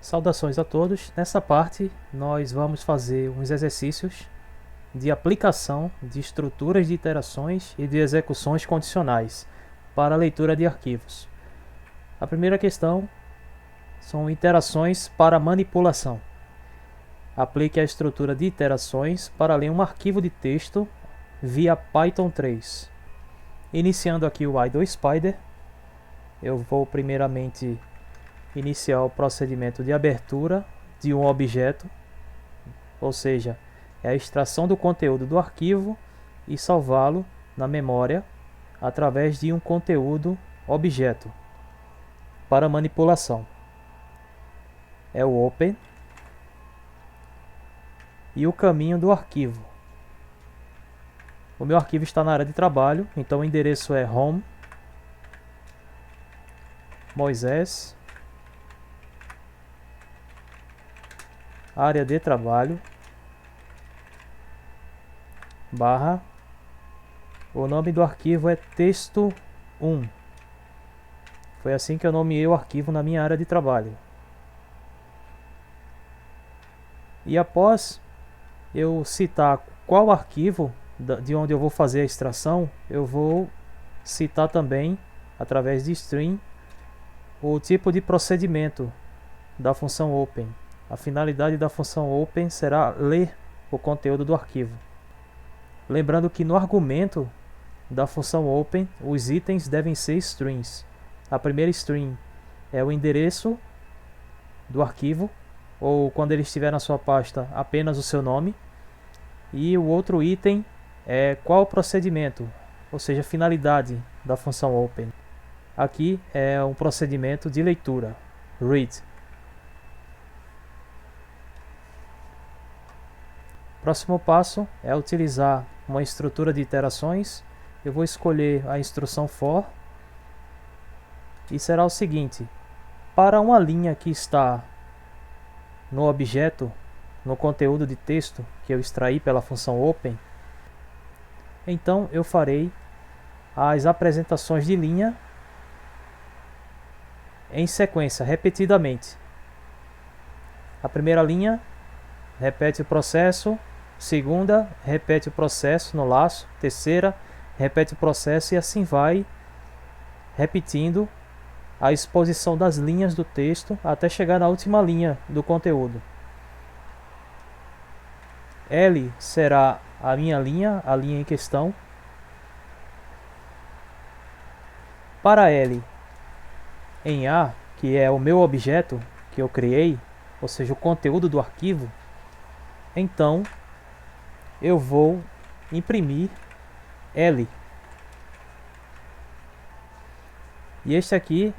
Saudações a todos. Nessa parte nós vamos fazer uns exercícios de aplicação de estruturas de iterações e de execuções condicionais para a leitura de arquivos. A primeira questão são iterações para manipulação. Aplique a estrutura de iterações para ler um arquivo de texto via Python 3. Iniciando aqui o idle-spider, eu vou primeiramente iniciar o procedimento de abertura de um objeto, ou seja, é a extração do conteúdo do arquivo e salvá-lo na memória através de um conteúdo objeto para manipulação. É o open e o caminho do arquivo. O meu arquivo está na área de trabalho, então o endereço é home Moisés área de trabalho barra, o nome do arquivo é texto1. Foi assim que eu nomeei o arquivo na minha área de trabalho. E após eu citar qual arquivo de onde eu vou fazer a extração, eu vou citar também, através de string, o tipo de procedimento da função open. A finalidade da função open será ler o conteúdo do arquivo. Lembrando que no argumento da função open, os itens devem ser strings. A primeira string é o endereço do arquivo, ou quando ele estiver na sua pasta, apenas o seu nome. E o outro item é qual o procedimento, ou seja, a finalidade da função open. Aqui é um procedimento de leitura, read. Próximo passo é utilizar uma estrutura de iterações. Eu vou escolher a instrução for e será o seguinte: para uma linha que está no objeto, no conteúdo de texto que eu extraí pela função open, então eu farei as apresentações de linha em sequência, repetidamente. A primeira linha repete o processo, segunda repete o processo no laço, terceira repete o processo e assim vai repetindo a exposição das linhas do texto até chegar na última linha do conteúdo. L será a minha linha, a linha em questão. Para L em A, que é o meu objeto que eu criei, ou seja, o conteúdo do arquivo, então eu vou imprimir L. E este aqui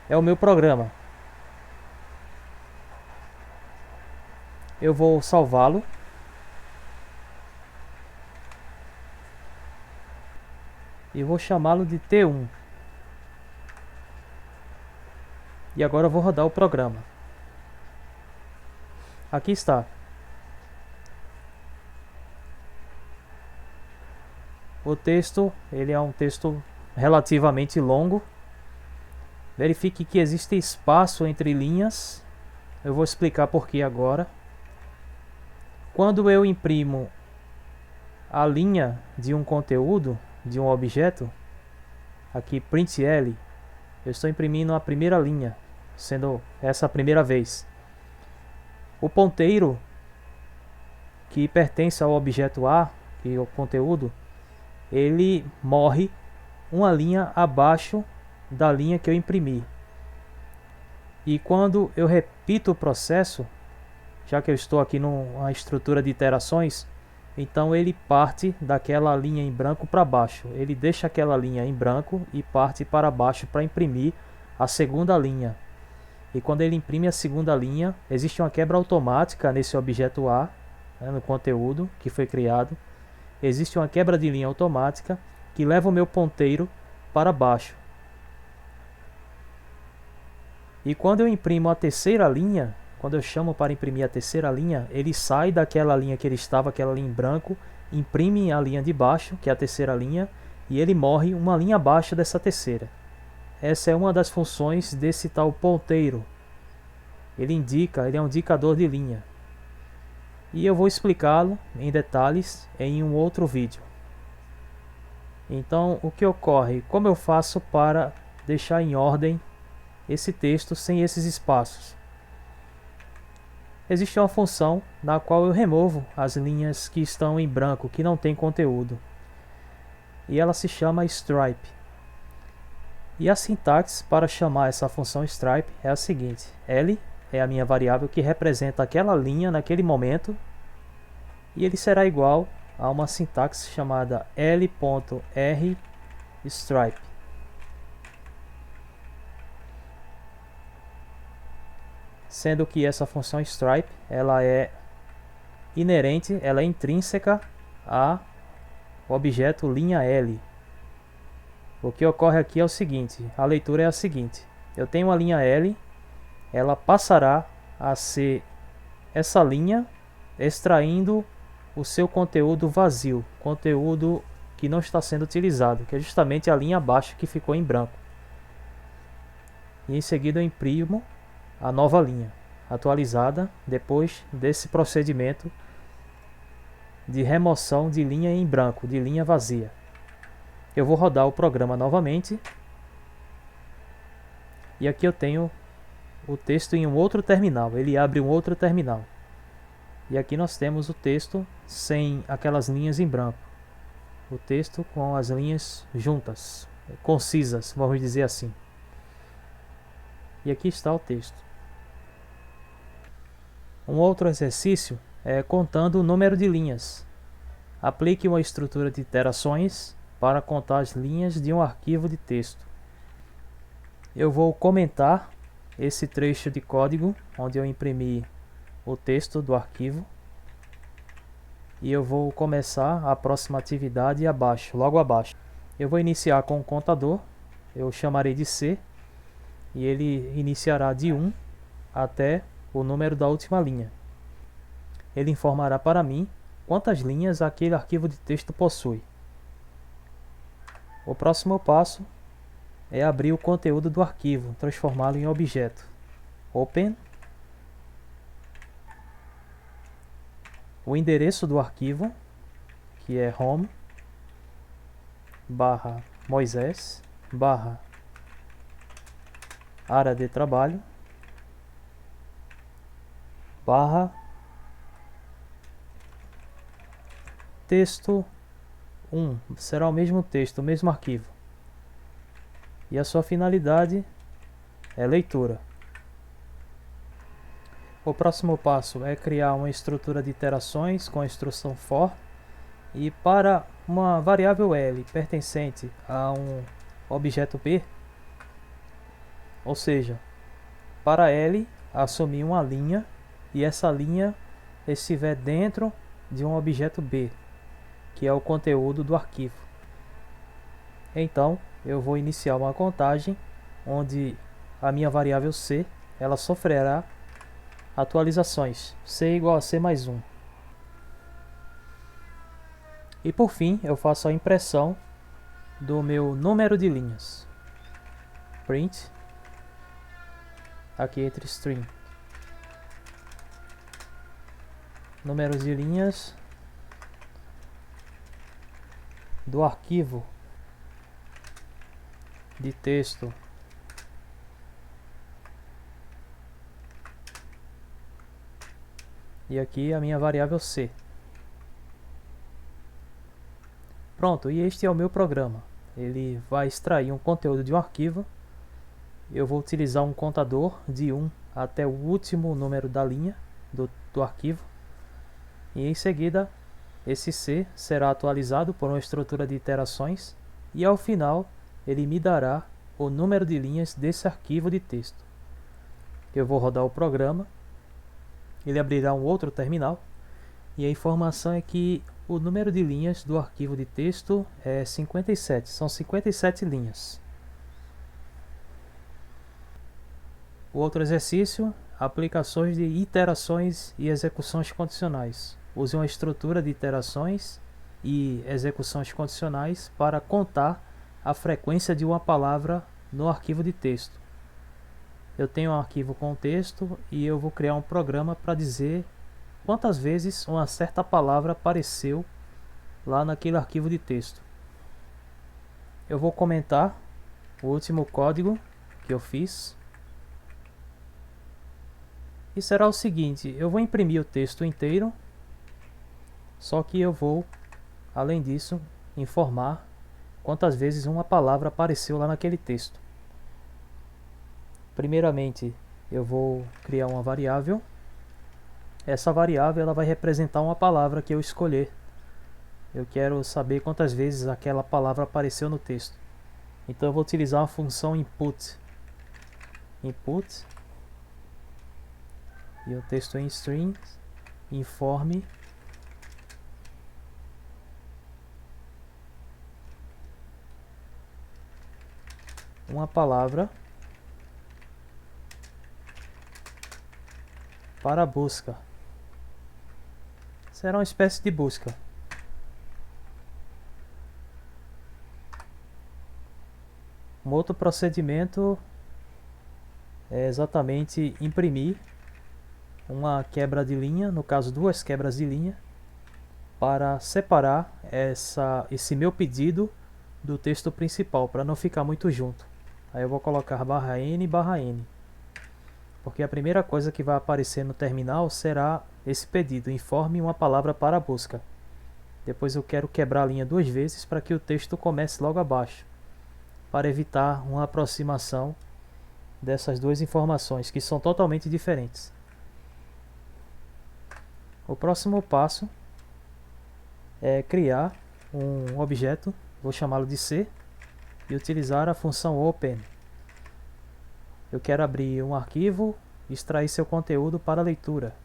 é o meu programa. Eu vou salvá-lo. E vou chamá-lo de T1. E agora eu vou rodar o programa. Aqui está. O texto, ele é um texto relativamente longo. Verifique que existe espaço entre linhas. Eu vou explicar por que agora. Quando eu imprimo a linha de um conteúdo, de um objeto, aqui print L, eu estou imprimindo a primeira linha, sendo essa a primeira vez. O ponteiro que pertence ao objeto A, que é o conteúdo, ele morre uma linha abaixo da linha que eu imprimi. E quando eu repito o processo, já que eu estou aqui numa estrutura de iterações, então ele parte daquela linha em branco para baixo. Ele deixa aquela linha em branco e parte para baixo para imprimir a segunda linha. E quando ele imprime a segunda linha, existe uma quebra automática nesse objeto A, né, no conteúdo que foi criado. Existe uma quebra de linha automática que leva o meu ponteiro para baixo. E quando eu imprimo a terceira linha, quando eu chamo para imprimir a terceira linha, ele sai daquela linha que ele estava, aquela linha em branco, imprime a linha de baixo, que é a terceira linha, e ele morre uma linha abaixo dessa terceira. Essa é uma das funções desse tal ponteiro. ele é um indicador de linha. E eu vou explicá-lo em detalhes em um outro vídeo. Então, o que ocorre? Como eu faço para deixar em ordem esse texto sem esses espaços? Existe uma função na qual eu removo as linhas que estão em branco, que não tem conteúdo. E ela se chama stripe. E a sintaxe para chamar essa função stripe é a seguinte: L é a minha variável que representa aquela linha naquele momento, e ele será igual a uma sintaxe chamada L.R_stripe. Sendo que essa função stripe, ela é inerente, ela é intrínseca ao objeto linha L. O que ocorre aqui é o seguinte, a leitura é a seguinte: eu tenho uma linha L, ela passará a ser essa linha extraindo o seu conteúdo vazio, conteúdo que não está sendo utilizado, que é justamente a linha abaixo que ficou em branco. E em seguida eu imprimo a nova linha, atualizada depois desse procedimento de remoção de linha em branco, de linha vazia. Eu vou rodar o programa novamente. E aqui eu tenho o texto em um outro terminal, ele abre um outro terminal. E aqui nós temos o texto sem aquelas linhas em branco. O texto com as linhas juntas, concisas, vamos dizer assim. E aqui está o texto. Um outro exercício é contando o número de linhas. Aplique uma estrutura de iterações para contar as linhas de um arquivo de texto. Eu vou comentar esse trecho de código onde eu imprimi o texto do arquivo. E eu vou começar a próxima atividade abaixo, logo abaixo. Eu vou iniciar com um contador, eu chamarei de C, e ele iniciará de 1 até o número da última linha. Ele informará para mim quantas linhas aquele arquivo de texto possui. O próximo passo é abrir o conteúdo do arquivo, transformá-lo em objeto. Open. O endereço do arquivo, que é home/Moisés/área de trabalho /texto 1, será o mesmo texto, o mesmo arquivo. E a sua finalidade é leitura. O próximo passo é criar uma estrutura de iterações com a instrução for, e para uma variável L pertencente a um objeto B, ou seja, para L assumir uma linha e essa linha estiver dentro de um objeto B, que é o conteúdo do arquivo. Então, eu vou iniciar uma contagem onde a minha variável C, ela sofrerá atualizações, C igual a C mais 1. E por fim, eu faço a impressão do meu número de linhas. Print, aqui entre string, números de linhas do arquivo de texto e aqui a minha variável C. Pronto, e este é o meu programa. Ele vai extrair um conteúdo de um arquivo. Eu vou utilizar um contador de 1 até o último número da linha do arquivo. E em seguida, esse C será atualizado por uma estrutura de iterações. E ao final, ele me dará o número de linhas desse arquivo de texto. Eu vou rodar o programa. Ele abrirá um outro terminal. E a informação é que o número de linhas do arquivo de texto é 57. São 57 linhas. O outro exercício, aplicações de iterações e execuções condicionais. Use uma estrutura de iterações e execuções condicionais para contar a frequência de uma palavra no arquivo de texto. eu tenho um arquivo com texto e eu vou criar um programa para dizer quantas vezes uma certa palavra apareceu lá naquele arquivo de texto. Eu vou comentar o último código que eu fiz. E será o seguinte, eu vou imprimir o texto inteiro, só que eu vou, além disso, informar quantas vezes uma palavra apareceu lá naquele texto. Primeiramente, eu vou criar uma variável. Essa variável ela vai representar uma palavra que eu escolher. Eu quero saber quantas vezes aquela palavra apareceu no texto. Então eu vou utilizar a função input. Input. E o texto em string. Informe. Uma palavra para busca. Será uma espécie de busca. Um outro procedimento é exatamente imprimir uma quebra de linha, no caso duas quebras de linha, para separar esse meu pedido do texto principal, para não ficar muito junto. Aí eu vou colocar /n/n, porque a primeira coisa que vai aparecer no terminal será esse pedido, informe uma palavra para a busca. Depois eu quero quebrar a linha duas vezes para que o texto comece logo abaixo, para evitar uma aproximação dessas duas informações que são totalmente diferentes. O próximo passo é criar um objeto, vou chamá-lo de C, e utilizar a função open. Eu quero abrir um arquivo e extrair seu conteúdo para leitura.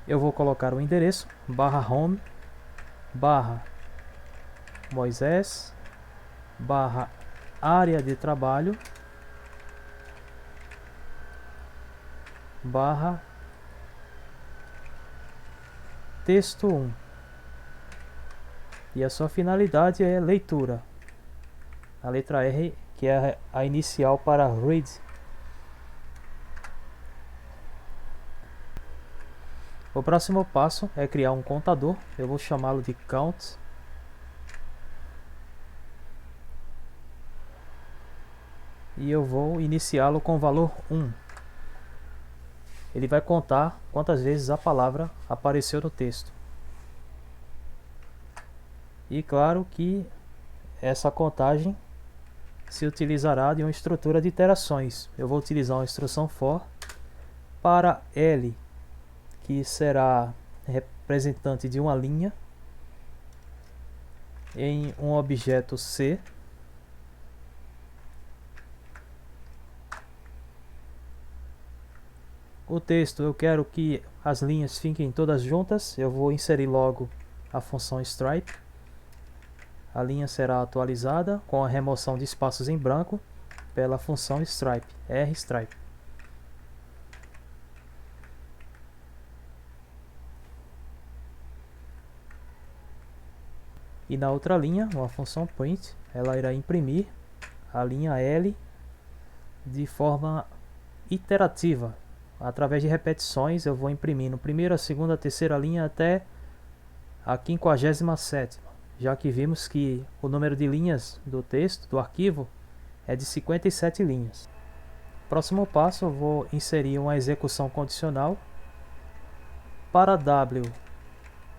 Eu vou colocar o endereço /home /Moisés /área de trabalho /texto 1. E a sua finalidade é leitura. A letra R, que é a inicial para read. O próximo passo é criar um contador. Eu vou chamá-lo de count. E eu vou iniciá-lo com o valor 1. Ele vai contar quantas vezes a palavra apareceu no texto. E claro que essa contagem se utilizará de uma estrutura de iterações. Eu vou utilizar uma instrução for para L, que será representante de uma linha em um objeto C. O texto eu quero que as linhas fiquem todas juntas. Eu vou inserir logo a função stripe. A linha será atualizada com a remoção de espaços em branco pela função stripe, rstripe. E na outra linha, uma função print, ela irá imprimir a linha L de forma iterativa. Através de repetições eu vou imprimindo primeira, segunda, terceira linha até a 57ª, já que vimos que o número de linhas do texto, do arquivo, é de 57 linhas. Próximo passo, eu vou inserir uma execução condicional para W,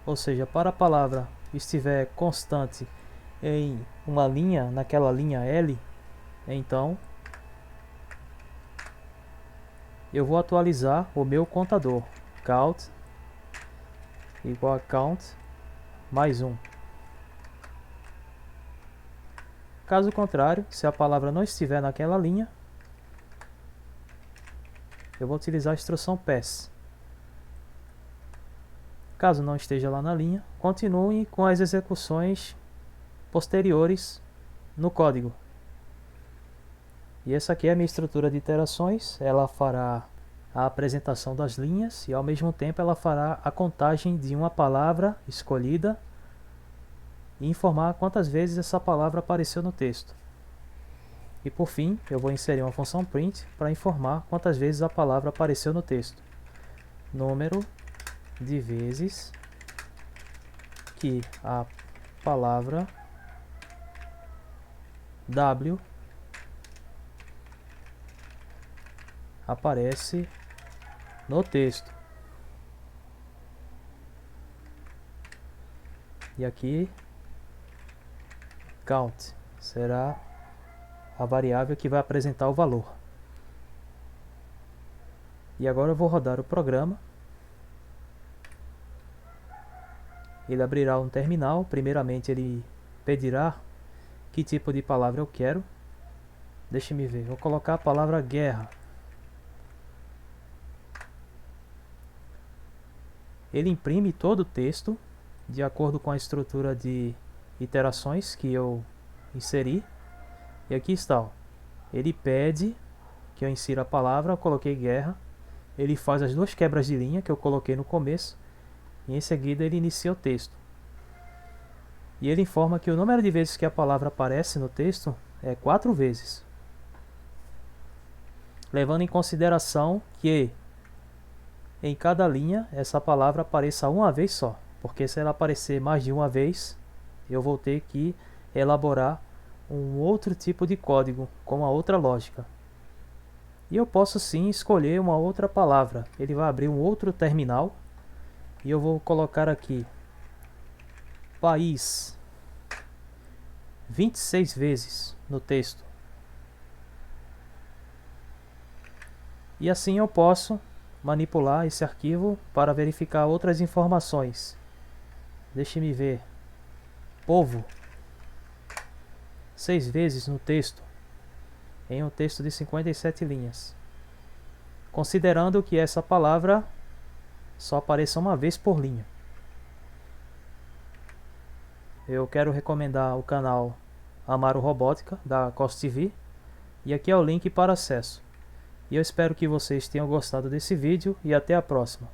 ou seja, para a palavra estiver constante em uma linha, naquela linha L, então eu vou atualizar o meu contador, count igual a count mais 1. Caso contrário, se a palavra não estiver naquela linha, eu vou utilizar a instrução pass. Caso não esteja lá na linha, continue com as execuções posteriores no código. E essa aqui é a minha estrutura de iterações. Ela fará a apresentação das linhas e ao mesmo tempo ela fará a contagem de uma palavra escolhida e informar quantas vezes essa palavra apareceu no texto. E por fim, eu vou inserir uma função print para informar quantas vezes a palavra apareceu no texto. Número de vezes que a palavra W aparece no texto. E aqui, count será a variável que vai apresentar o valor. E agora eu vou rodar o programa. Ele abrirá um terminal. Primeiramente ele pedirá que tipo de palavra eu quero. Deixe-me ver, vou colocar a palavra guerra. Ele imprime todo o texto de acordo com a estrutura de iterações que eu inseri. E aqui está, ó. Ele pede que eu insira a palavra, eu coloquei guerra. Ele faz as duas quebras de linha que eu coloquei no começo. E em seguida ele inicia o texto. E ele informa que o número de vezes que a palavra aparece no texto é 4 vezes. Levando em consideração que em cada linha essa palavra apareça uma vez só. Porque se ela aparecer mais de uma vez, eu vou ter que elaborar um outro tipo de código com uma outra lógica. E eu posso sim escolher uma outra palavra. Ele vai abrir um outro terminal e eu vou colocar aqui país 26 vezes no texto. E assim eu posso manipular esse arquivo para verificar outras informações. Deixe-me ver. Povo 6 vezes no texto, em um texto de 57 linhas, considerando que essa palavra só apareça uma vez por linha. Eu quero recomendar o canal Amaro Robótica, da Cost TV, e aqui é o link para acesso. E eu espero que vocês tenham gostado desse vídeo e até a próxima.